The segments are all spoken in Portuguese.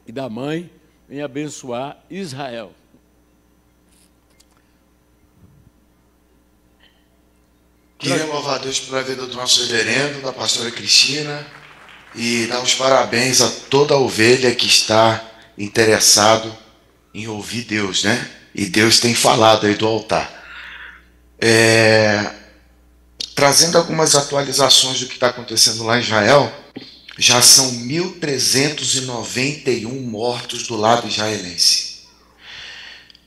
e da Mãe em abençoar Israel. Queria louvar a Deus pela vida do nosso reverendo, da pastora Cristina, e dar os parabéns a toda a ovelha que está interessado em ouvir Deus, né? E Deus tem falado aí do altar. Trazendo algumas atualizações do que está acontecendo lá em Israel, já são 1.391 mortos do lado israelense.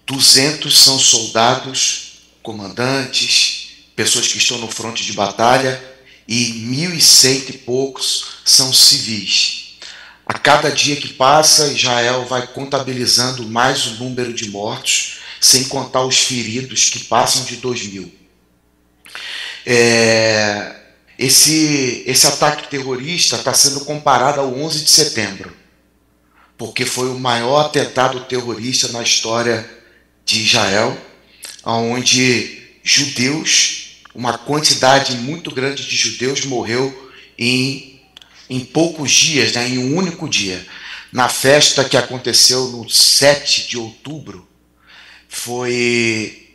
200 são soldados, comandantes, pessoas que estão no fronte de batalha, e 1.100 e poucos são civis. A cada dia que passa, Israel vai contabilizando mais o número de mortos, sem contar os feridos, que passam de 2.000. Esse ataque terrorista está sendo comparado ao 11 de setembro, porque foi o maior atentado terrorista na história de Israel, onde judeus, uma quantidade muito grande de judeus morreu em poucos dias, né, em um único dia. Na festa que aconteceu no 7 de outubro, foi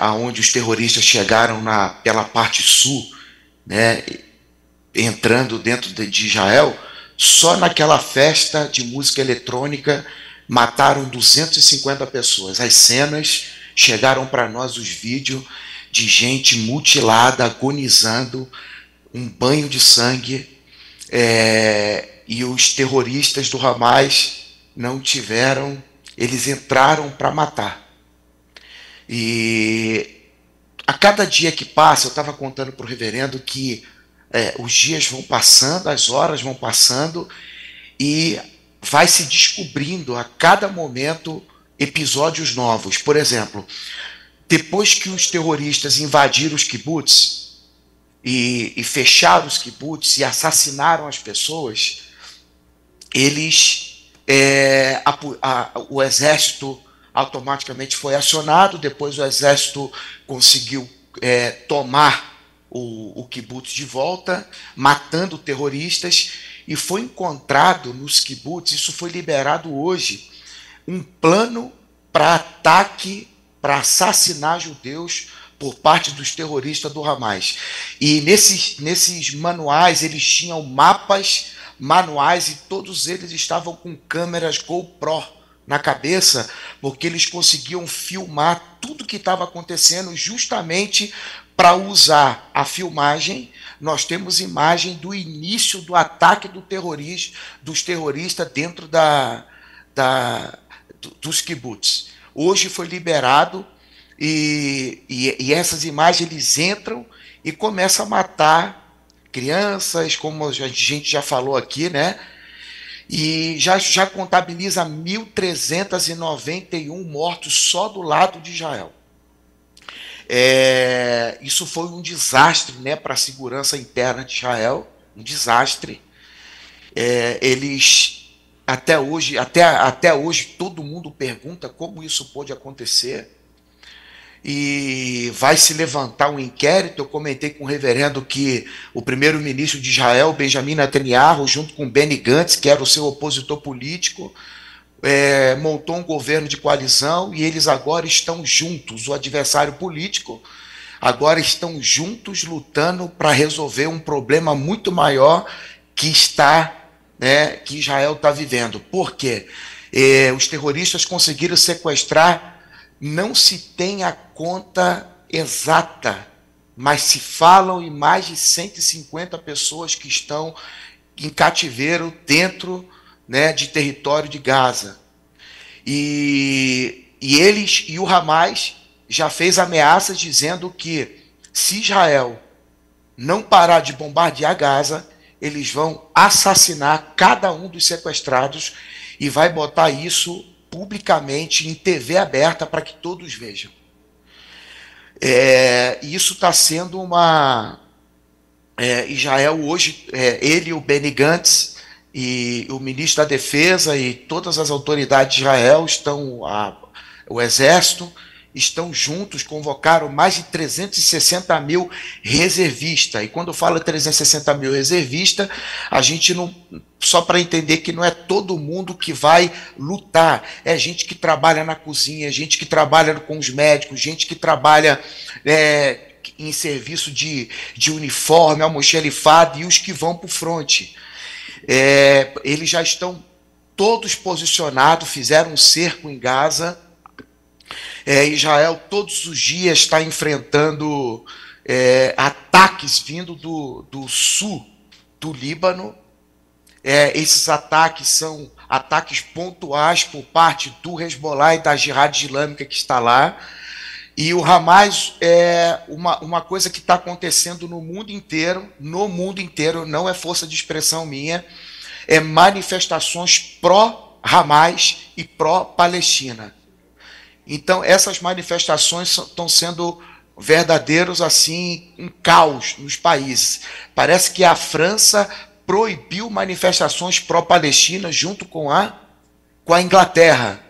aonde os terroristas chegaram pela parte sul, né, entrando dentro de Israel. Só naquela festa de música eletrônica mataram 250 pessoas. As cenas chegaram para nós, os vídeos de gente mutilada, agonizando, um banho de sangue, e os terroristas do Hamas não tiveram, eles entraram para matar. E a cada dia que passa, eu estava contando para o reverendo que os dias vão passando, as horas vão passando, e vai se descobrindo a cada momento episódios novos. Por exemplo, depois que os terroristas invadiram os kibbutz e fecharam os kibbutz e assassinaram as pessoas, o exército automaticamente foi acionado. Depois o exército conseguiu tomar o kibbutz de volta, matando terroristas, e foi encontrado nos kibbutz, isso foi liberado hoje, um plano para ataque, para assassinar judeus por parte dos terroristas do Hamas. E nesses manuais, eles tinham manuais, e todos eles estavam com câmeras GoPro na cabeça, porque eles conseguiam filmar tudo que estava acontecendo, justamente para usar a filmagem. Nós temos imagem do início do ataque dos terroristas dentro dos kibbutz. Hoje foi liberado, e essas imagens, eles entram e começam a matar crianças, como a gente já falou aqui, né? E já contabiliza 1.391 mortos só do lado de Israel. Isso foi um desastre, né, para a segurança interna de Israel, um desastre. Eles até hoje todo mundo pergunta como isso pode acontecer, e vai se levantar um inquérito. Eu comentei com o reverendo que o primeiro-ministro de Israel, Benjamin Netanyahu, junto com Benny Gantz, que era o seu opositor político, montou um governo de coalizão, e eles agora estão juntos, o adversário político, agora estão juntos lutando para resolver um problema muito maior que Israel está vivendo. Por quê? Os terroristas conseguiram sequestrar, não se tem a conta exata, mas se falam em mais de 150 pessoas que estão em cativeiro dentro, né, de território de Gaza. E o Hamas já fez ameaças dizendo que, se Israel não parar de bombardear Gaza, eles vão assassinar cada um dos sequestrados, e vai botar isso publicamente em TV aberta para que todos vejam. Isso está sendo Israel hoje, ele, o Benny Gantz, e o ministro da Defesa, e todas as autoridades de Israel o exército, estão juntos, convocaram mais de 360 mil reservistas. E quando eu falo 360 mil reservistas, a gente não... Só para entender que não é todo mundo que vai lutar. É gente que trabalha na cozinha, gente que trabalha com os médicos, gente que trabalha em serviço de uniforme, almoxerifado, e os que vão para o fronte. Eles já estão todos posicionados, fizeram um cerco em Gaza. Israel todos os dias está enfrentando ataques vindo do sul do Líbano. Esses ataques são ataques pontuais por parte do Hezbollah e da Jihad Islâmica que está lá. E o Hamas uma coisa que está acontecendo no mundo inteiro, não é força de expressão minha, manifestações pró-Hamas e pró-Palestina. Então, essas manifestações estão sendo verdadeiros, assim, um caos nos países. Parece que a França proibiu manifestações pró-Palestina junto com a Inglaterra.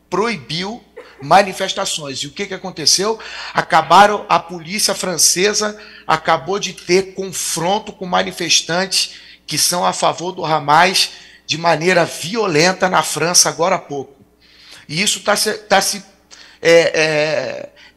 Proibiu manifestações. E o que aconteceu? A polícia francesa acabou de ter confronto com manifestantes que são a favor do Hamas de maneira violenta na França agora há pouco. E isso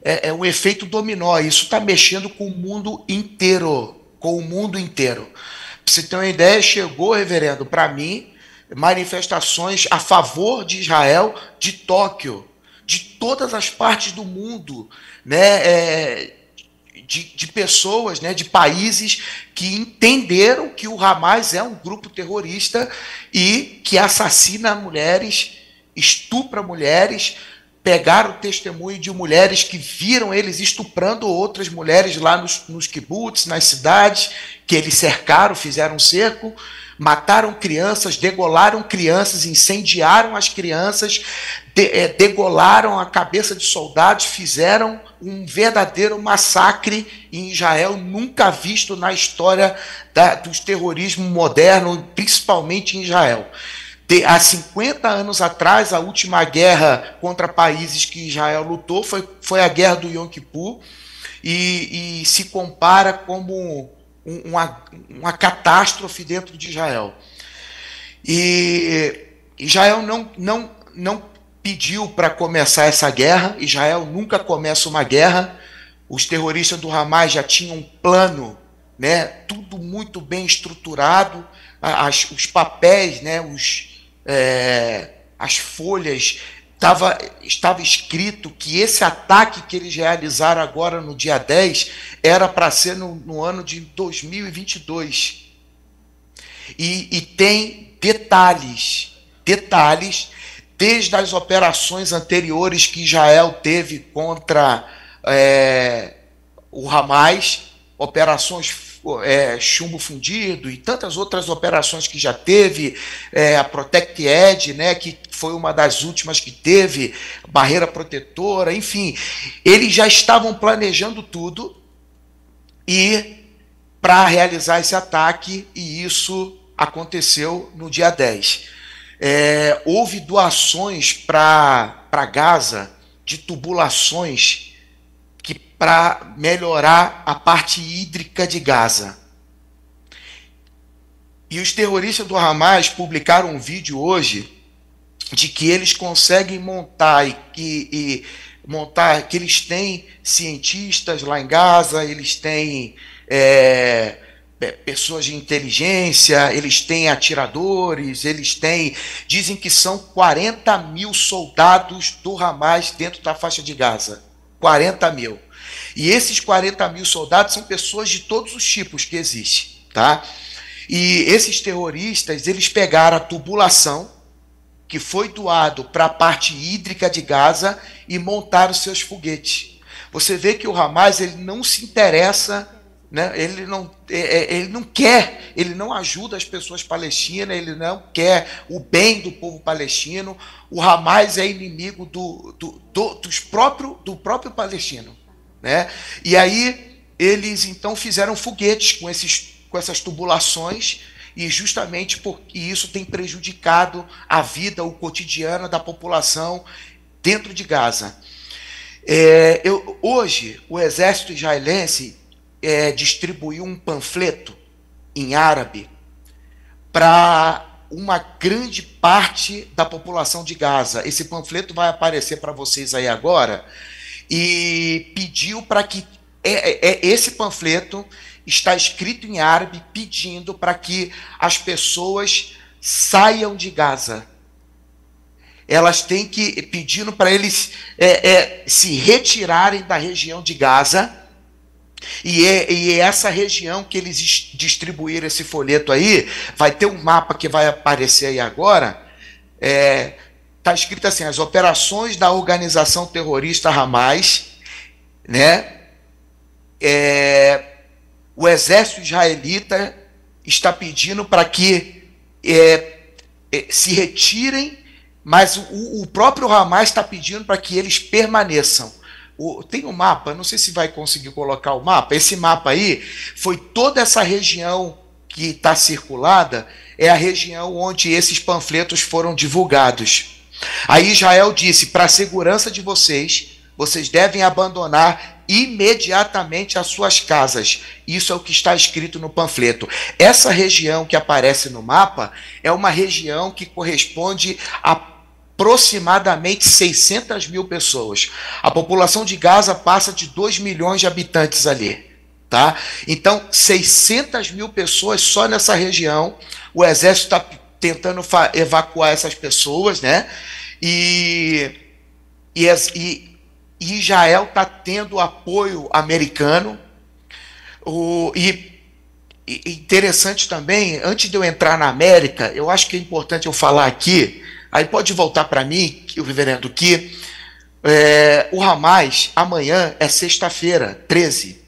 é um efeito dominó. Isso está mexendo com o mundo inteiro. Para você ter uma ideia, chegou, reverendo, para mim, manifestações a favor de Israel de Tóquio, de todas as partes do mundo, né? De pessoas, né, de países que entenderam que o Hamas é um grupo terrorista e que assassina mulheres, estupra mulheres. Pegaram o testemunho de mulheres que viram eles estuprando outras mulheres lá nos kibbutz, nas cidades, que eles cercaram, fizeram um cerco, mataram crianças, degolaram crianças, incendiaram as crianças, degolaram a cabeça de soldados, fizeram um verdadeiro massacre em Israel, nunca visto na história dos terrorismo moderno, principalmente em Israel. Há 50 anos atrás, a última guerra contra países que Israel lutou foi a guerra do Yom Kippur, e se compara como uma catástrofe dentro de Israel. E Israel não pediu para começar essa guerra. Israel nunca começa uma guerra. Os terroristas do Hamas já tinham um plano, né, tudo muito bem estruturado, os papéis, né, as folhas, estava escrito que esse ataque que eles realizaram agora no dia 10 era para ser no ano de 2022. E tem detalhes, desde as operações anteriores que Israel teve contra o Hamas, operações chumbo fundido e tantas outras operações que já teve, a Protect Edge, né, que foi uma das últimas que teve, barreira protetora, enfim, eles já estavam planejando tudo para realizar esse ataque, e isso aconteceu no dia 10. Houve doações para Gaza de tubulações para melhorar a parte hídrica de Gaza. E os terroristas do Hamas publicaram um vídeo hoje de que eles conseguem montar que eles têm cientistas lá em Gaza, eles têm pessoas de inteligência, eles têm atiradores, dizem que são 40 mil soldados do Hamas dentro da faixa de Gaza. 40 mil. E esses 40 mil soldados são pessoas de todos os tipos que existem, tá? E esses terroristas, eles pegaram a tubulação que foi doado para a parte hídrica de Gaza e montaram seus foguetes. Você vê que o Hamas, ele não se interessa, né? Ele não quer, ele não ajuda as pessoas palestinas, ele não quer o bem do povo palestino. O Hamas é inimigo do próprio palestino, né? E aí eles então fizeram foguetes com essas tubulações, e justamente porque isso tem prejudicado a vida, o cotidiano da população dentro de Gaza. Hoje, o exército israelense distribuiu um panfleto em árabe para uma grande parte da população de Gaza. Esse panfleto vai aparecer para vocês aí agora, e pediu para que esse panfleto está escrito em árabe, pedindo para que as pessoas saiam de Gaza. Elas têm que, pedindo para eles se retirarem da região de Gaza, e essa região que eles distribuíram esse folheto aí, vai ter um mapa que vai aparecer aí agora, está escrito assim: as operações da organização terrorista Hamas, né? O exército israelita está pedindo para que se retirem, mas o próprio Hamas está pedindo para que eles permaneçam. Tem um mapa, não sei se vai conseguir colocar o mapa. Esse mapa aí foi toda essa região que está circulada, é a região onde esses panfletos foram divulgados. Aí Israel disse: para a segurança de vocês, vocês devem abandonar imediatamente as suas casas. Isso é o que está escrito no panfleto. Essa região que aparece no mapa é uma região que corresponde a aproximadamente 600 mil pessoas. A população de Gaza passa de 2 milhões de habitantes ali. Tá? Então, 600 mil pessoas só nessa região. O exército está tentando evacuar essas pessoas, né? E Israel está tendo apoio americano. Interessante também, antes de eu entrar na América, eu acho que é importante eu falar aqui, aí pode voltar para mim, reverendo, que o Hamas, amanhã é sexta-feira, 13,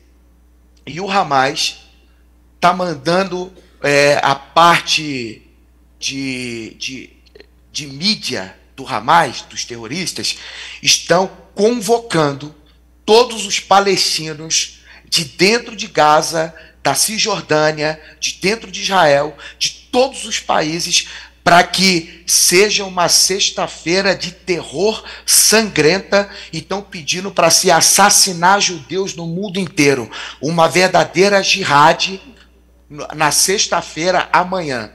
e o Hamas está mandando a parte de mídia do Hamas, dos terroristas, estão convocando todos os palestinos de dentro de Gaza, da Cisjordânia, de dentro de Israel, de todos os países, para que seja uma sexta-feira de terror sangrenta, e estão pedindo para se assassinar judeus no mundo inteiro. Uma verdadeira jihad na sexta-feira, amanhã.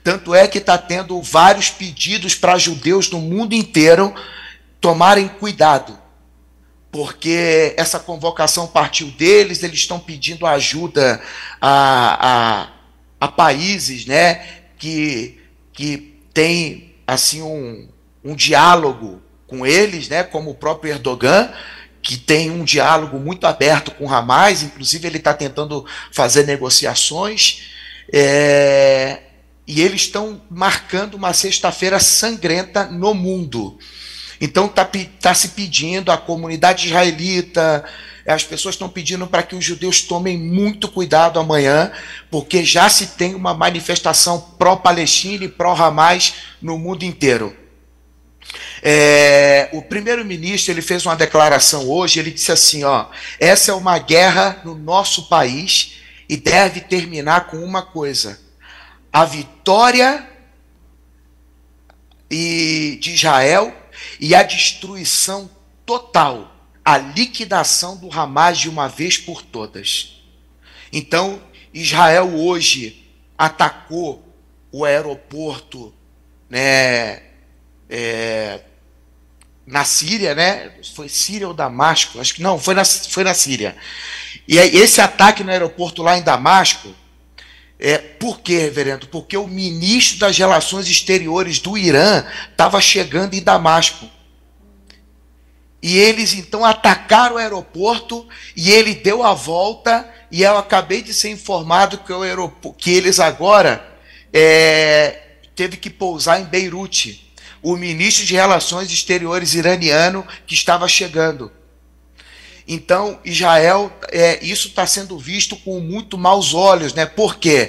Tanto é que está tendo vários pedidos para judeus no mundo inteiro tomarem cuidado, porque essa convocação partiu deles. Eles estão pedindo ajuda a países, né, que tem assim um diálogo com eles, né, como o próprio Erdogan, que tem um diálogo muito aberto com o Hamas. Inclusive ele está tentando fazer negociações, e eles estão marcando uma sexta-feira sangrenta no mundo. Então está se pedindo, a comunidade israelita, as pessoas estão pedindo para que os judeus tomem muito cuidado amanhã, porque já se tem uma manifestação pró-Palestina e pró-Hamas no mundo inteiro. O primeiro-ministro, ele fez uma declaração hoje, ele disse assim, essa é uma guerra no nosso país e deve terminar com uma coisa: a vitória de Israel e a destruição total, a liquidação do Hamas de uma vez por todas. Então, Israel hoje atacou o aeroporto, né, na Síria, né? Foi Síria ou Damasco? Acho que não, foi na Síria. E esse ataque no aeroporto lá em Damasco, por quê, reverendo? Porque o ministro das Relações Exteriores do Irã estava chegando em Damasco. E eles então atacaram o aeroporto, e ele deu a volta, e eu acabei de ser informado que eles agora teve que pousar em Beirute. O ministro de Relações Exteriores iraniano que estava chegando. Então, Israel, isso está sendo visto com muito maus olhos, né? Porque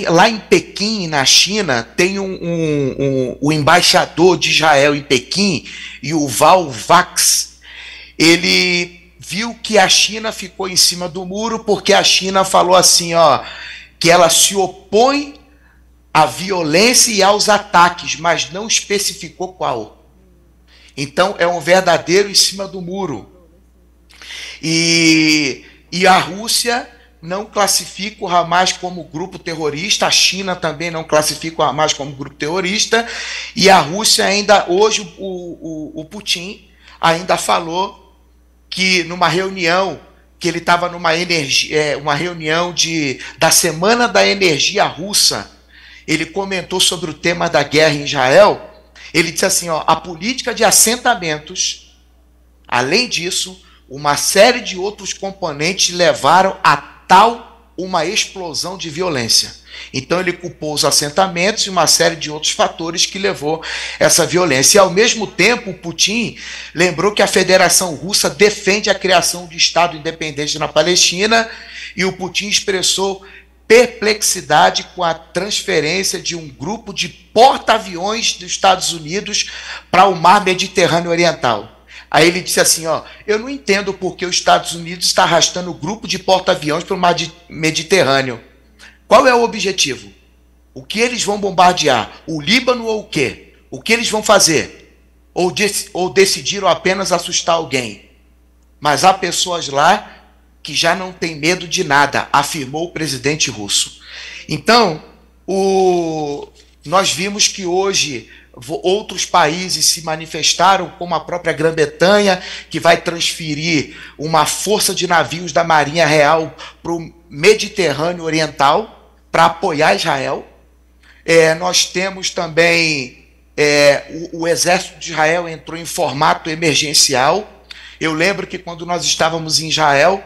lá em Pequim, na China, tem o embaixador de Israel em Pequim, Yuval Vax. Ele viu que a China ficou em cima do muro, porque a China falou assim, que ela se opõe à violência e aos ataques, mas não especificou qual. Então, é um verdadeiro em cima do muro. E a Rússia não classifica o Hamas como grupo terrorista, a China também não classifica o Hamas como grupo terrorista, e a Rússia ainda, hoje, o Putin ainda falou que numa reunião, que ele estava numa uma reunião da Semana da Energia Russa, ele comentou sobre o tema da guerra em Israel. Ele disse assim, ó, a política de assentamentos, além disso, uma série de outros componentes levaram a tal uma explosão de violência. Então ele culpou os assentamentos e uma série de outros fatores que levou essa violência. E ao mesmo tempo, Putin lembrou que a Federação Russa defende a criação de Estado independente na Palestina, e o Putin expressou perplexidade com a transferência de um grupo de porta-aviões dos Estados Unidos para o mar Mediterrâneo Oriental. Aí ele disse assim, ó, eu não entendo por que os Estados Unidos está arrastando o grupo de porta-aviões para o mar Mediterrâneo. Qual é o objetivo? O que eles vão bombardear? O Líbano ou o quê? O que eles vão fazer? Ou decidiram apenas assustar alguém? Mas há pessoas lá que já não têm medo de nada, afirmou o presidente russo. Então, nós vimos que hoje outros países se manifestaram, como a própria Grã-Bretanha, que vai transferir uma força de navios da Marinha Real para o Mediterrâneo Oriental, para apoiar Israel. Nós temos também, o exército de Israel entrou em formato emergencial. Eu lembro que quando nós estávamos em Israel,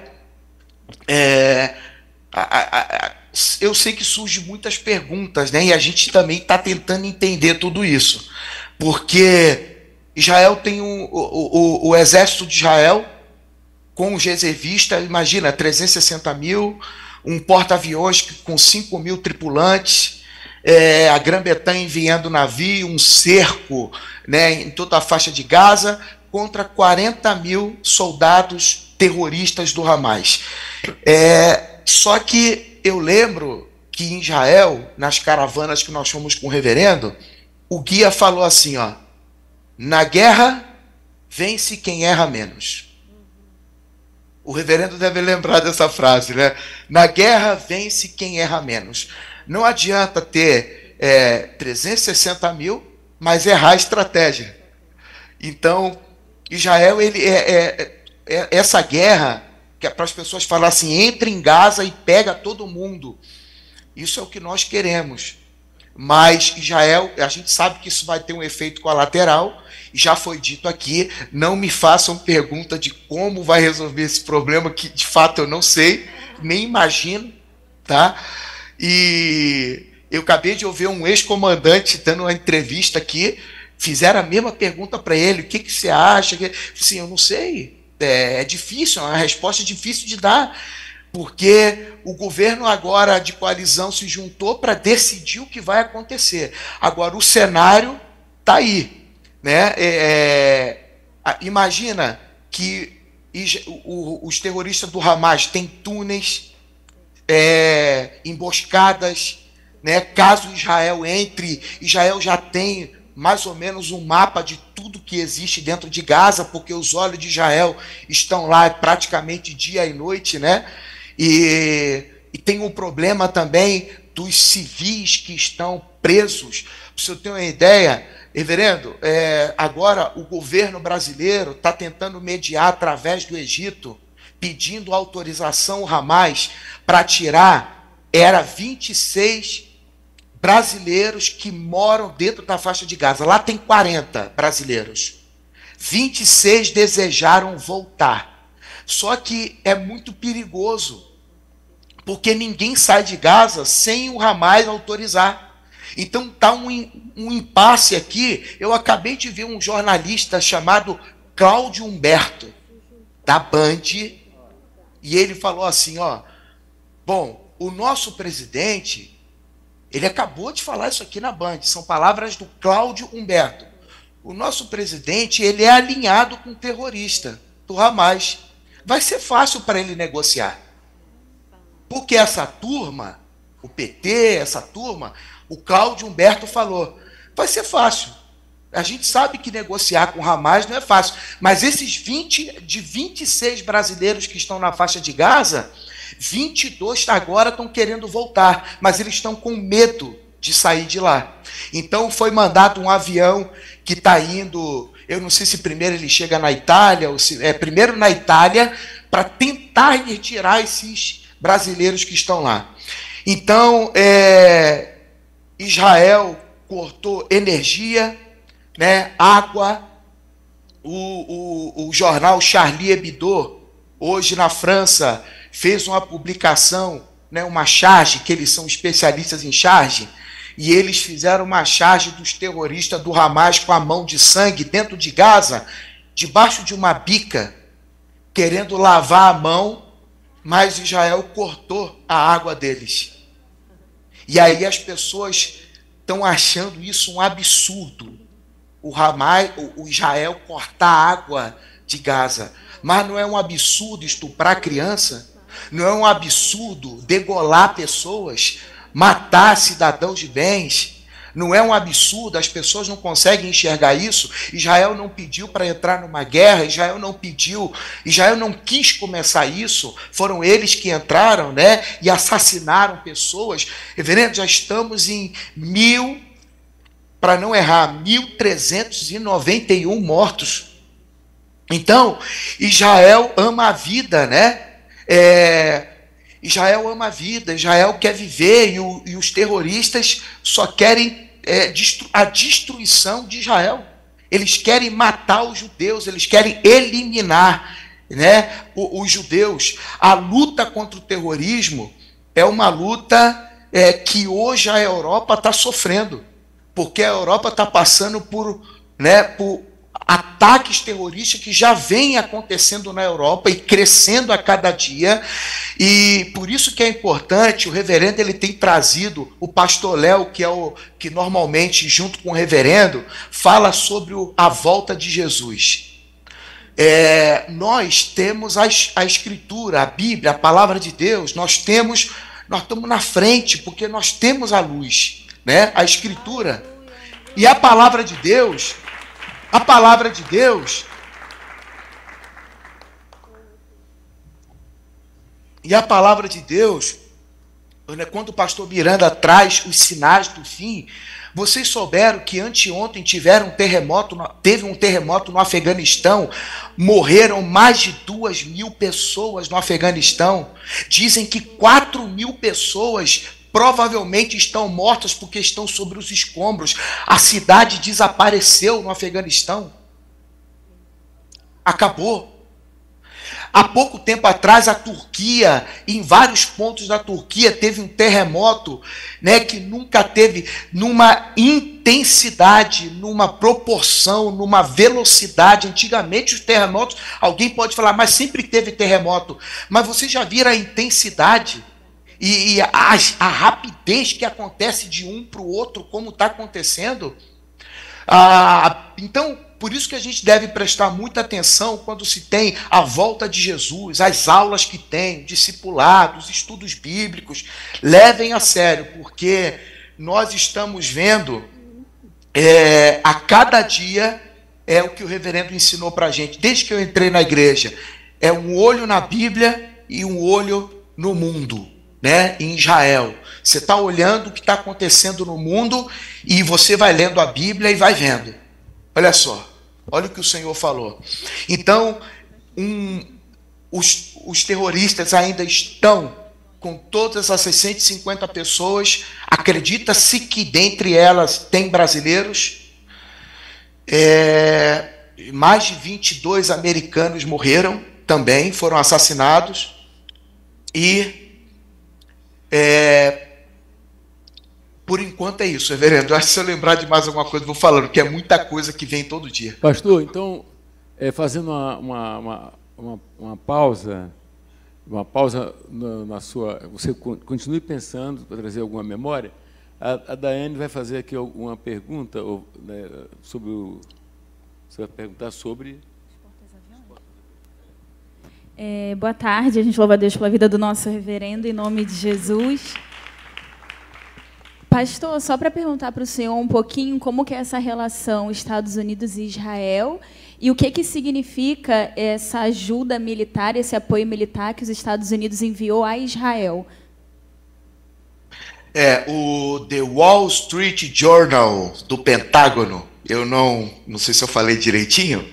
eu sei que surgem muitas perguntas, né? E a gente também está tentando entender tudo isso, porque Israel tem o exército de Israel com os reservistas, imagina, 360 mil, um porta-aviões com 5 mil tripulantes, a Grã-Bretanha enviando navio, um cerco, né, em toda a faixa de Gaza, contra 40 mil soldados terroristas do Hamas. Só que eu lembro que em Israel, nas caravanas que nós fomos com o reverendo, o guia falou assim, ó, na guerra vence quem erra menos. O reverendo deve lembrar dessa frase, né? Na guerra vence quem erra menos. Não adianta ter 360 mil, mas errar a estratégia. Então, Israel, essa guerra, que é para as pessoas falarem assim, entra em Gaza e pega todo mundo. Isso é o que nós queremos. Mas Israel, a gente sabe que isso vai ter um efeito colateral, e já foi dito aqui, não me façam pergunta de como vai resolver esse problema, que de fato eu não sei, nem imagino, tá? E eu acabei de ouvir um ex-comandante dando uma entrevista aqui, fizeram a mesma pergunta para ele, o que você acha? Assim, eu não sei, é difícil, é uma resposta difícil de dar, porque o governo agora de coalizão se juntou para decidir o que vai acontecer. Agora, o cenário está aí, né? Imagina que os terroristas do Hamas têm túneis, emboscadas, né? Caso Israel entre, Israel já tem mais ou menos um mapa de tudo que existe dentro de Gaza, porque os olhos de Israel estão lá praticamente dia e noite, né? E tem um problema também dos civis que estão presos. Para você ter uma ideia, reverendo, agora o governo brasileiro está tentando mediar através do Egito, pedindo autorização ao Hamas para tirar, 26 brasileiros que moram dentro da faixa de Gaza. Lá tem 40 brasileiros. 26 desejaram voltar. Só que é muito perigoso, porque ninguém sai de Gaza sem o Hamas autorizar. Então está um impasse aqui. Eu acabei de ver um jornalista chamado Cláudio Humberto, da Band, e ele falou assim, ó, bom, o nosso presidente, ele acabou de falar isso aqui na Band, são palavras do Cláudio Humberto. O nosso presidente, ele é alinhado com o terrorista do Hamas. Vai ser fácil para ele negociar. Porque essa turma, o PT, essa turma, o Cláudio Humberto falou, vai ser fácil. A gente sabe que negociar com o Hamas não é fácil, mas esses 26 brasileiros que estão na faixa de Gaza, 22 agora estão querendo voltar, mas eles estão com medo de sair de lá. Então foi mandado um avião que está indo, eu não sei se primeiro ele chega na Itália, ou se primeiro na Itália, para tentar retirar esses brasileiros que estão lá. Então, Israel cortou energia, né, água. O jornal Charlie Hebdo, hoje na França, fez uma publicação, né, uma charge, que eles são especialistas em charge, e eles fizeram uma charge dos terroristas do Hamas com a mão de sangue dentro de Gaza, debaixo de uma bica, querendo lavar a mão, mas Israel cortou a água deles. E aí as pessoas estão achando isso um absurdo. O Israel cortar a água de Gaza. Mas não é um absurdo estuprar criança? Não é um absurdo degolar pessoas, matar cidadãos de bens? Não é um absurdo? As pessoas não conseguem enxergar isso? Israel não pediu para entrar numa guerra, Israel não quis começar isso, foram eles que entraram, né, e assassinaram pessoas. Reverendo, já estamos em 1.391 mortos. Então, Israel ama a vida, né? Israel ama a vida, Israel quer viver, e os terroristas só querem a destruição de Israel. Eles querem matar os judeus, eles querem eliminar, né, os judeus. A luta contra o terrorismo é uma luta que hoje a Europa está sofrendo, porque a Europa está passando por ataques terroristas que já vêm acontecendo na Europa e crescendo a cada dia. E por isso que é importante, o reverendo ele tem trazido o pastor Léo, que normalmente, junto com o reverendo, fala sobre a volta de Jesus. Nós temos a Escritura, a Bíblia, a Palavra de Deus, nós estamos na frente, porque nós temos a luz, né? A Escritura. E a Palavra de Deus, quando o pastor Miranda traz os sinais do fim, vocês souberam que anteontem teve um terremoto no Afeganistão, morreram mais de 2.000 pessoas no Afeganistão. Dizem que 4.000 pessoas provavelmente estão mortas porque estão sobre os escombros. A cidade desapareceu no Afeganistão. Acabou. Há pouco tempo atrás, a Turquia, em vários pontos da Turquia, teve um terremoto, né, que nunca teve, numa intensidade, numa proporção, numa velocidade. Antigamente, os terremotos, alguém pode falar, mas sempre teve terremoto. Mas vocês já viram a intensidade e a rapidez que acontece de um para o outro, como está acontecendo? Então, por isso que a gente deve prestar muita atenção quando se tem a volta de Jesus, as aulas que tem, discipulados, estudos bíblicos. Levem a sério, porque nós estamos vendo a cada dia o que o reverendo ensinou para a gente, desde que eu entrei na igreja. É um olho na Bíblia e um olho no mundo, né? Em Israel. Você está olhando o que está acontecendo no mundo e você vai lendo a Bíblia e vai vendo. Olha só. Olha o que o Senhor falou. Então, os terroristas ainda estão com todas essas 150 pessoas. Acredita-se que dentre elas tem brasileiros. Mais de 22 americanos morreram também, foram assassinados. E, por enquanto é isso, reverendo. Acho que se eu lembrar de mais alguma coisa, vou falando, porque é muita coisa que vem todo dia. Pastor, então, fazendo uma pausa na sua... Você continue pensando para trazer alguma memória. A Daiane vai fazer aqui uma pergunta sobre você vai perguntar sobre... Boa tarde, a gente louva a Deus pela vida do nosso reverendo, em nome de Jesus. Pastor, só para perguntar para o senhor um pouquinho como que é essa relação Estados Unidos e Israel e o que significa essa ajuda militar, esse apoio militar que os Estados Unidos enviou a Israel. O The Wall Street Journal do Pentágono, eu não sei se eu falei direitinho,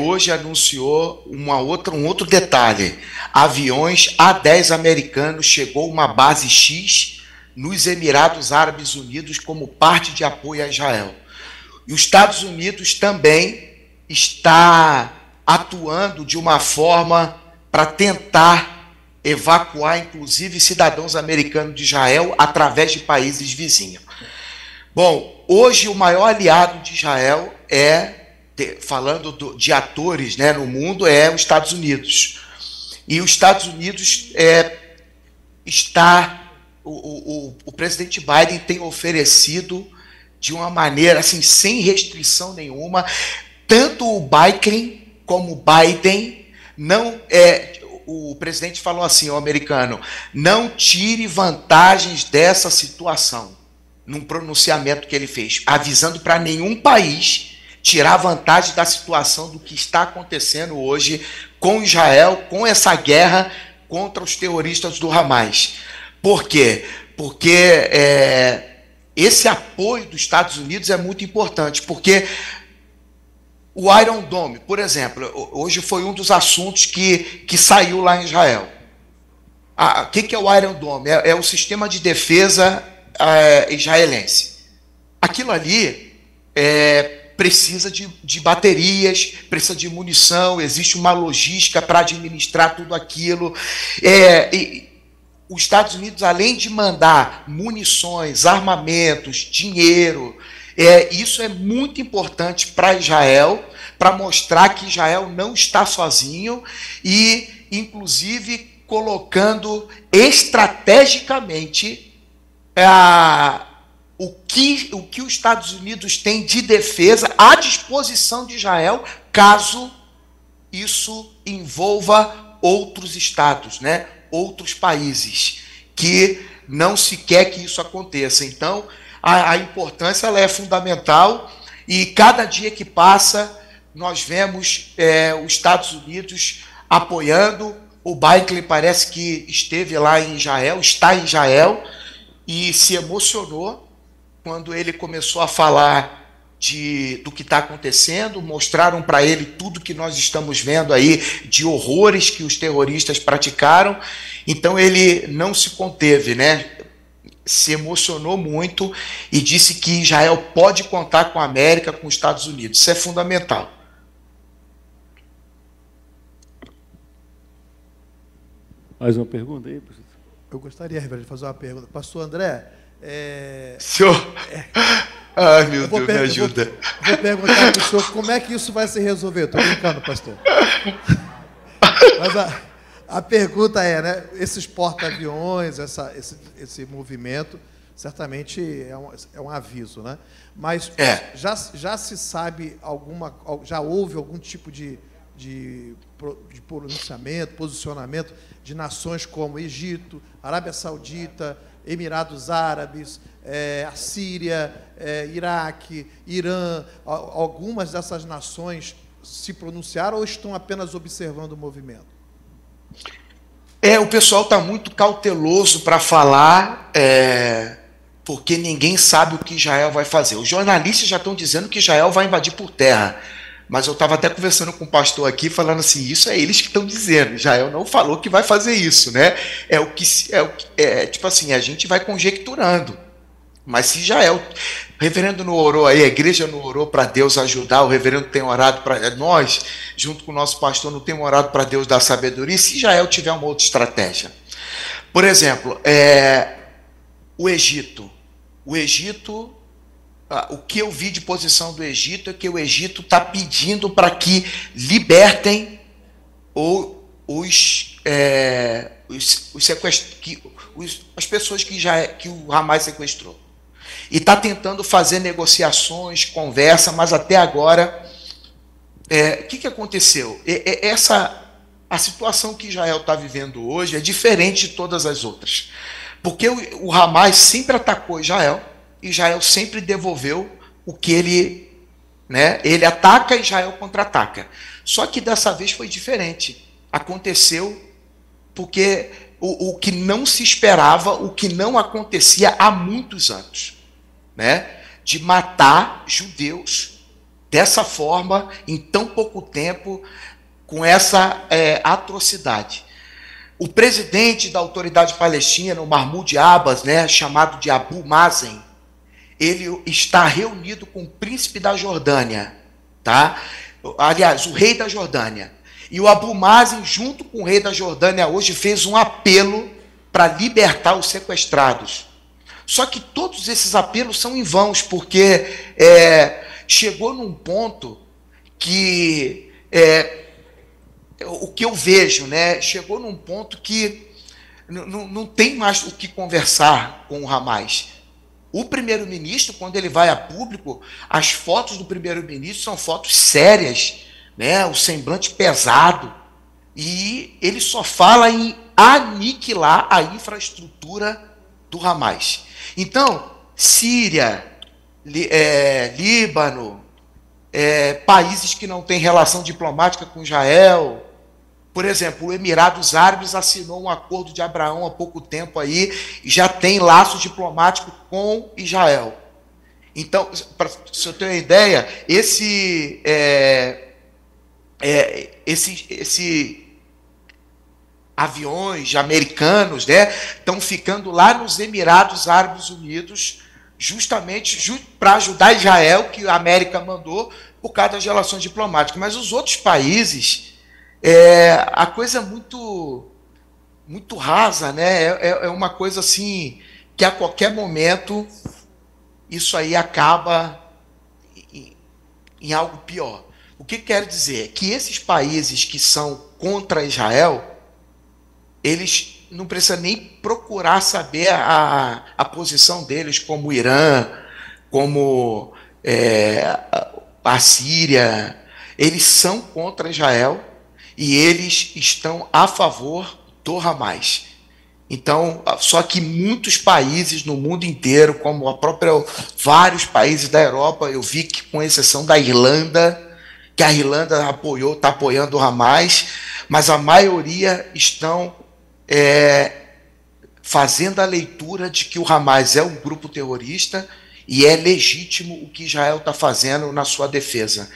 hoje anunciou um outro detalhe. Aviões A-10 americanos chegou a uma base X nos Emirados Árabes Unidos como parte de apoio a Israel. E os Estados Unidos também está atuando de uma forma para tentar evacuar, inclusive, cidadãos americanos de Israel através de países vizinhos. Bom, hoje o maior aliado de Israel falando de atores, né, no mundo, é os Estados Unidos. E os Estados Unidos o presidente Biden tem oferecido de uma maneira assim, sem restrição nenhuma, tanto o Biden como o Biden não o presidente falou assim, o americano, não tire vantagens dessa situação, num pronunciamento que ele fez, avisando para nenhum país tirar vantagem da situação do que está acontecendo hoje com Israel, com essa guerra contra os terroristas do Hamas. Por quê? Porque esse apoio dos Estados Unidos é muito importante, porque o Iron Dome, por exemplo, hoje foi um dos assuntos que saiu lá em Israel. O que é o Iron Dome? É o sistema de defesa israelense. Aquilo ali precisa de baterias, precisa de munição, existe uma logística para administrar tudo aquilo. Os Estados Unidos, além de mandar munições, armamentos, dinheiro, isso é muito importante para Israel, para mostrar que Israel não está sozinho e, inclusive, colocando estrategicamente o que os Estados Unidos têm de defesa à disposição de Israel, caso isso envolva outros estados, né? Outros países, que não se quer que isso aconteça. Então, a importância ela é fundamental e cada dia que passa, nós vemos os Estados Unidos apoiando. O Biden parece que esteve lá em Israel, está em Israel, e se emocionou quando ele começou a falar do que está acontecendo, mostraram para ele tudo que nós estamos vendo aí, de horrores que os terroristas praticaram. Então ele não se conteve, né? Se emocionou muito e disse que Israel pode contar com a América, com os Estados Unidos. Isso é fundamental. Mais uma pergunta aí, professor? Eu gostaria, reverendo, de fazer uma pergunta. Pastor André... Senhor... Ai, meu Deus, me ajuda. Vou perguntar para o senhor como é que isso vai se resolver. Estou brincando, pastor. Mas a pergunta né? Esses porta-aviões, esse movimento, certamente é um aviso, né? Mas já se sabe já houve algum tipo de pronunciamento, posicionamento de nações como Egito, Arábia Saudita, Emirados Árabes, a Síria, Iraque, Irã, algumas dessas nações se pronunciaram ou estão apenas observando o movimento? O pessoal está muito cauteloso para falar, porque ninguém sabe o que Israel vai fazer. Os jornalistas já estão dizendo que Israel vai invadir por terra. Mas eu estava até conversando com o pastor aqui, falando assim, isso é eles que estão dizendo. Israel não falou que vai fazer isso, né? Tipo assim, a gente vai conjecturando. Mas se Israel, o reverendo não orou aí, a igreja não orou para Deus ajudar, o reverendo tem orado para nós, junto com o nosso pastor, não temos orado para Deus dar sabedoria, se Israel tiver uma outra estratégia. Por exemplo, o Egito, o que eu vi de posição do Egito é que o Egito está pedindo para que libertem as pessoas que o Hamas sequestrou. E está tentando fazer negociações, conversa, mas até agora, o que aconteceu? A situação que Israel está vivendo hoje é diferente de todas as outras. Porque o Hamas sempre atacou Israel, e Israel sempre devolveu o que ele... Né? Ele ataca, Israel contra-ataca. Só que dessa vez foi diferente. Aconteceu porque o que não se esperava, o que não acontecia há muitos anos, né? De matar judeus dessa forma, em tão pouco tempo, com essa atrocidade. O presidente da autoridade palestina, o Mahmoud Abbas, né, chamado de Abu Mazen, ele está reunido com o príncipe da Jordânia, tá? Aliás, o rei da Jordânia. E o Abu Mazen, junto com o rei da Jordânia, hoje fez um apelo para libertar os sequestrados. Só que todos esses apelos são em vão, porque chegou num ponto que o que eu vejo, né? Chegou num ponto que não tem mais o que conversar com o Hamas. O primeiro-ministro, quando ele vai a público, as fotos do primeiro-ministro são fotos sérias, né? O semblante pesado. E ele só fala em aniquilar a infraestrutura do Hamas. Então, Síria, Líbano, países que não têm relação diplomática com Israel. Por exemplo, o Emirados Árabes assinou um acordo de Abraão há pouco tempo aí e já tem laço diplomático com Israel. Então, para você ter uma ideia, esse aviões americanos, né, estão ficando lá nos Emirados Árabes Unidos, justamente para ajudar Israel, que a América mandou, por causa das relações diplomáticas. Mas os outros países... a coisa é muito rasa, né? É uma coisa assim que a qualquer momento isso aí acaba em algo pior. O que quero dizer? Que esses países que são contra Israel, eles não precisam nem procurar saber a posição deles, como o Irã, como a Síria. Eles são contra Israel, e eles estão a favor do Hamas. Então, só que muitos países no mundo inteiro, como vários países da Europa, eu vi que, com exceção da Irlanda, que a Irlanda está apoiando o Hamas, mas a maioria estão fazendo a leitura de que o Hamas é um grupo terrorista e é legítimo o que Israel está fazendo na sua defesa.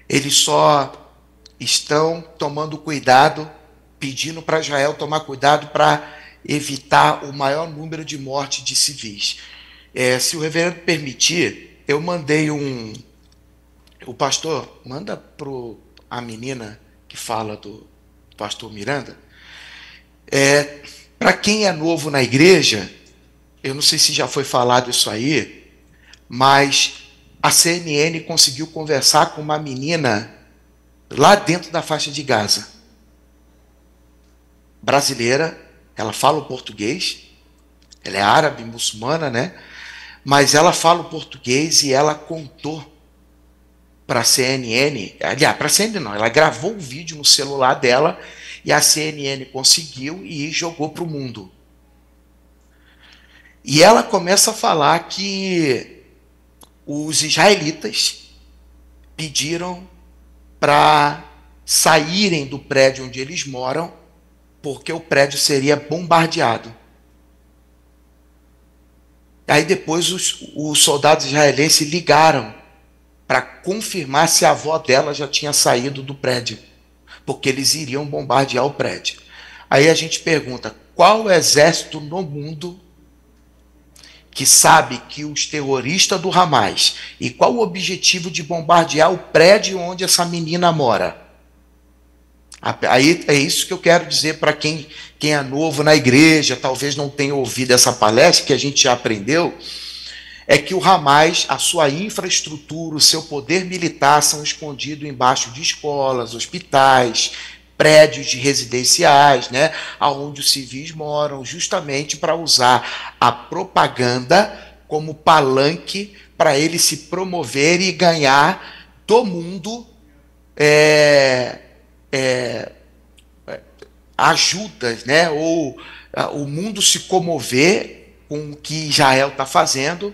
Eles só estão tomando cuidado, pedindo para Israel tomar cuidado para evitar o maior número de mortes de civis. Se o reverendo permitir, eu mandei o pastor, manda para a menina que fala do pastor Miranda. Para quem é novo na igreja, eu não sei se já foi falado isso aí, mas a CNN conseguiu conversar com uma menina lá dentro da faixa de Gaza. Brasileira, ela fala o português, ela é árabe, muçulmana, né? Mas ela fala o português e ela contou para a CNN, aliás, para a CNN não, ela gravou um vídeo no celular dela e a CNN conseguiu e jogou para o mundo. E ela começa a falar que os israelitas pediram para saírem do prédio onde eles moram, porque o prédio seria bombardeado. Aí depois os soldados israelenses ligaram para confirmar se a avó dela já tinha saído do prédio, porque eles iriam bombardear o prédio. Aí a gente pergunta, qual exército no mundo que sabe que os terroristas do Hamas, e qual o objetivo de bombardear o prédio onde essa menina mora? Aí é isso que eu quero dizer para quem é novo na igreja, talvez não tenha ouvido essa palestra, que a gente já aprendeu, é que o Hamas, a sua infraestrutura, o seu poder militar são escondidos embaixo de escolas, hospitais, prédios de residenciais, né, onde os civis moram, justamente para usar a propaganda como palanque para ele se promover e ganhar do mundo ajuda, né, ou o mundo se comover com o que Israel está fazendo,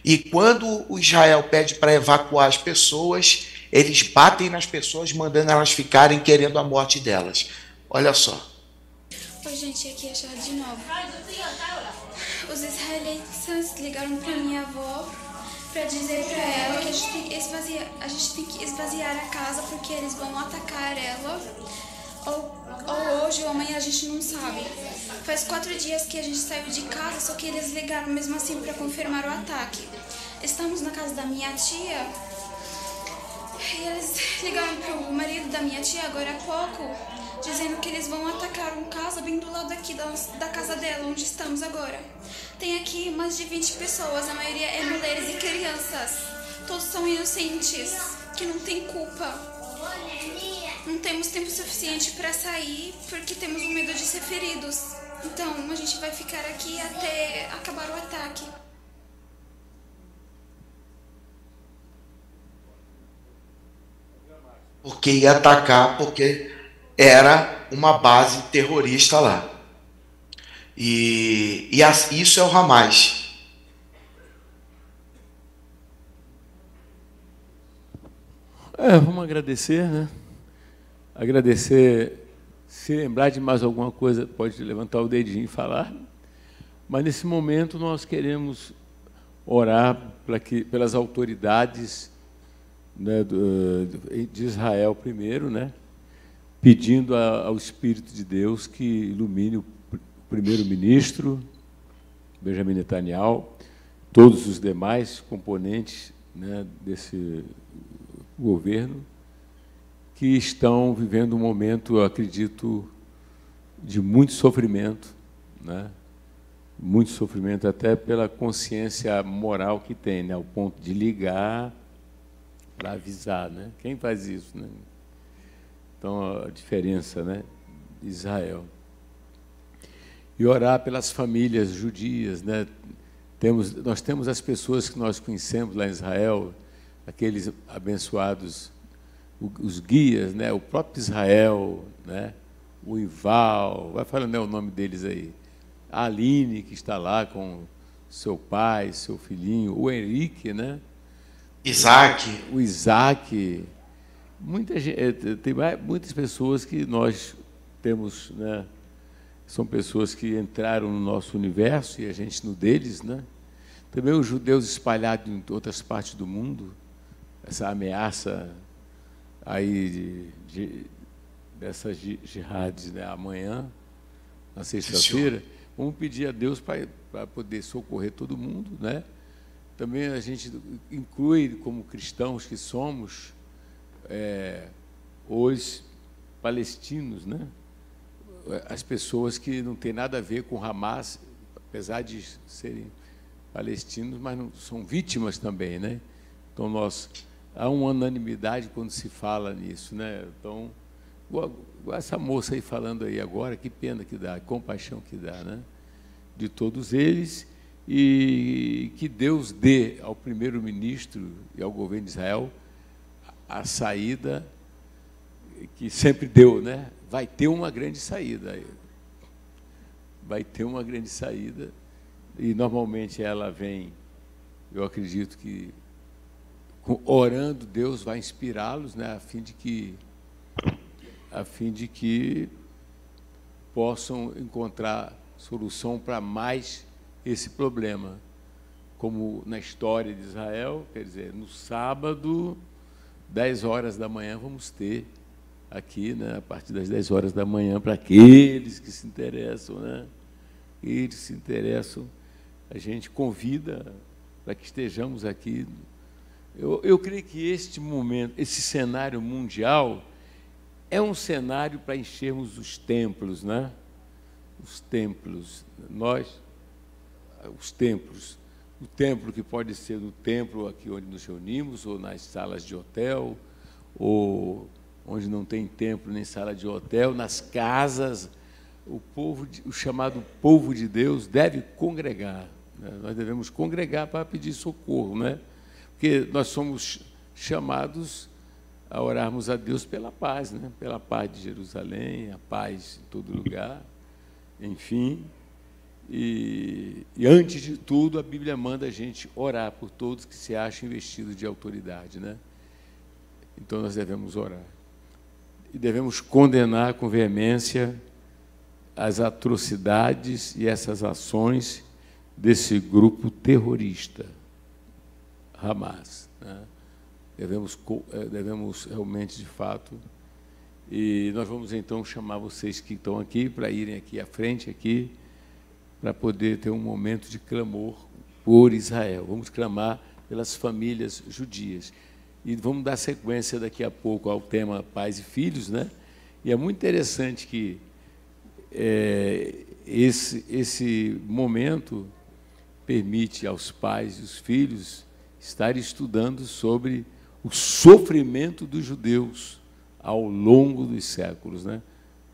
e quando o Israel pede para evacuar as pessoas, eles batem nas pessoas, mandando elas ficarem, querendo a morte delas. Olha só. Oi, gente, aqui é a Charles de novo. Os israelitas ligaram para minha avó para dizer para ela que a gente tem que esvaziar a casa porque eles vão atacar ela. Ou hoje ou amanhã, a gente não sabe. Faz 4 dias que a gente saiu de casa, só que eles ligaram mesmo assim para confirmar o ataque. Estamos na casa da minha tia e eles ligaram para o marido da minha tia agora há pouco, dizendo que eles vão atacar uma casa bem do lado aqui da casa dela, onde estamos agora. Tem aqui mais de 20 pessoas, a maioria é mulheres e crianças. Todos são inocentes, que não têm culpa. Não temos tempo suficiente para sair, porque temos um medo de ser feridos. Então, a gente vai ficar aqui até acabar o ataque. Porque ia atacar, porque era uma base terrorista lá. E isso é o Hamas. Vamos agradecer, né? Agradecer, se lembrar de mais alguma coisa, pode levantar o dedinho e falar. Mas, nesse momento, nós queremos orar pelas autoridades, né, de Israel primeiro, né? Pedindo ao Espírito de Deus que ilumine o primeiro-ministro, Benjamin Netanyahu, todos os demais componentes, né, desse governo, que estão vivendo um momento, eu acredito, de muito sofrimento, né? Muito sofrimento até pela consciência moral que tem, né? Ao ponto de ligar para avisar, né? Quem faz isso, né? Então, a diferença, né, de Israel. E orar pelas famílias judias, né? Nós temos as pessoas que nós conhecemos lá em Israel, aqueles abençoados, os guias, né? O próprio Israel, né? O Ival, vai falando, né, o nome deles aí. A Aline, que está lá com seu pai, seu filhinho, o Henrique, né? O Isaac. Tem muitas pessoas que nós temos, né? São pessoas que entraram no nosso universo e a gente no deles, né? Também os judeus espalhados em outras partes do mundo, essa ameaça aí dessas jihadis, né? Amanhã, na sexta-feira, vamos pedir a Deus para poder socorrer todo mundo, né? Também a gente inclui, como cristãos que somos, os palestinos, né? As pessoas que não têm nada a ver com Hamas, apesar de serem palestinos, mas não são vítimas também, né? Então há uma unanimidade quando se fala nisso, né? Então, essa moça aí falando aí agora, que pena que dá, que compaixão que dá, né? De todos eles, e que Deus dê ao primeiro-ministro e ao governo de Israel a saída que sempre deu, né? Vai ter uma grande saída. Vai ter uma grande saída. E, normalmente, ela vem, eu acredito que, orando, Deus vai inspirá-los, né? a fim de que possam encontrar solução para mais esse problema. Como na história de Israel, quer dizer, no sábado, 10 horas da manhã, vamos ter aqui, né, a partir das 10 horas da manhã, para aqueles que se interessam, né? Eles se interessam, a gente convida para que estejamos aqui. Eu creio que este momento, esse cenário mundial, é um cenário para enchermos os templos, né? Os templos, os templos, o templo que pode ser no templo aqui onde nos reunimos, ou nas salas de hotel, ou onde não tem templo nem sala de hotel, nas casas. O chamado povo de Deus deve congregar, né? Nós devemos congregar para pedir socorro, né? Porque nós somos chamados a orarmos a Deus pela paz, né? Pela paz de Jerusalém, a paz em todo lugar, enfim. E antes de tudo, a Bíblia manda a gente orar por todos que se acham investidos de autoridade, né? Então nós devemos orar. E devemos condenar com veemência as atrocidades e essas ações desse grupo terrorista, Hamas, né? Devemos realmente, de fato, e nós vamos então chamar vocês que estão aqui para irem aqui à frente, aqui, para poder ter um momento de clamor por Israel. Vamos clamar pelas famílias judias. E vamos dar sequência daqui a pouco ao tema pais e filhos, né? E é muito interessante que esse momento permite aos pais e os filhos estarem estudando sobre o sofrimento dos judeus ao longo dos séculos, né?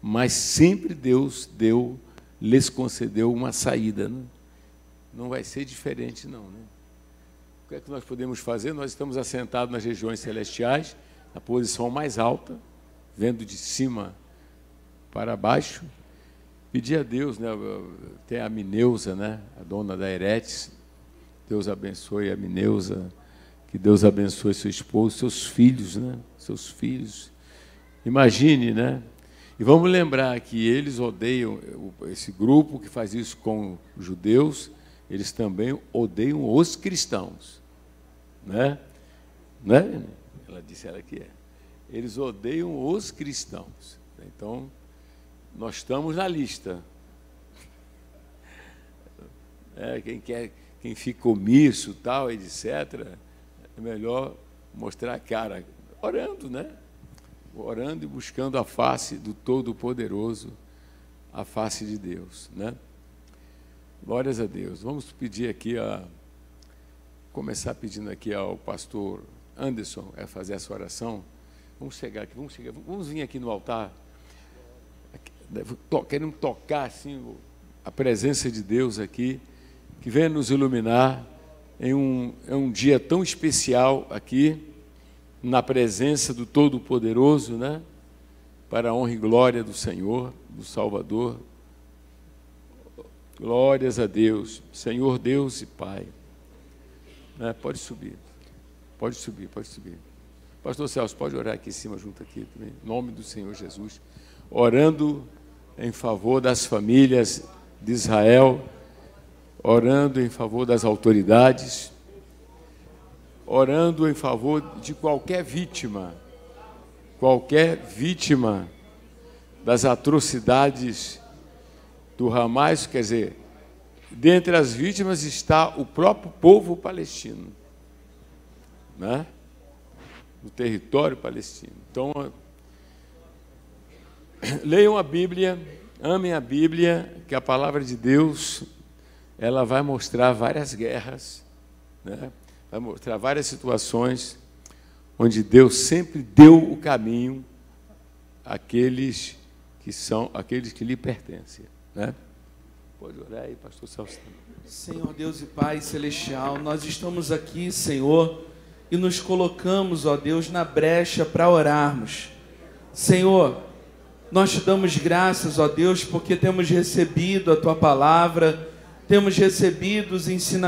Mas sempre Deus lhes concedeu uma saída, né? Não vai ser diferente, não, né? O que é que nós podemos fazer? Nós estamos assentados nas regiões celestiais, na posição mais alta, vendo de cima para baixo. Pedir a Deus, né? Tem a Mineusa, né? A dona da Eretes. Deus abençoe a Mineusa, que Deus abençoe seu esposo, seus filhos, né? Seus filhos. Imagine, né? E vamos lembrar que eles odeiam, esse grupo que faz isso com os judeus, eles também odeiam os cristãos, né? Né? Ela disse ela que é. Eles odeiam os cristãos. Então, nós estamos na lista. Quem fica omisso, tal, etc., é melhor mostrar a cara, orando, né? Orando e buscando a face do Todo-Poderoso, a face de Deus, né? Glórias a Deus. Vamos pedir aqui começar pedindo aqui ao pastor Anderson a fazer essa oração. Vamos chegar aqui, vamos vir aqui no altar. Queremos tocar assim a presença de Deus aqui, que venha nos iluminar em um dia tão especial aqui, na presença do Todo-Poderoso, né? Para a honra e glória do Senhor, do Salvador. Glórias a Deus, Senhor Deus e Pai. Né? Pode subir. Pastor Celso, pode orar aqui em cima, junto aqui também, em nome do Senhor Jesus. Orando em favor das famílias de Israel, orando em favor das autoridades, orando em favor de qualquer vítima das atrocidades do Hamas, quer dizer, dentre as vítimas está o próprio povo palestino, né? No território palestino. Então, leiam a Bíblia, amem a Bíblia, que a palavra de Deus, ela vai mostrar várias guerras, né? Vai mostrar várias situações onde Deus sempre deu o caminho àqueles que lhe pertencem, né? Pode orar aí, pastor Celso. Senhor Deus e Pai celestial, nós estamos aqui, Senhor, e nos colocamos, ó Deus, na brecha para orarmos. Senhor, nós te damos graças, ó Deus, porque temos recebido a Tua palavra, temos recebido os ensinamentos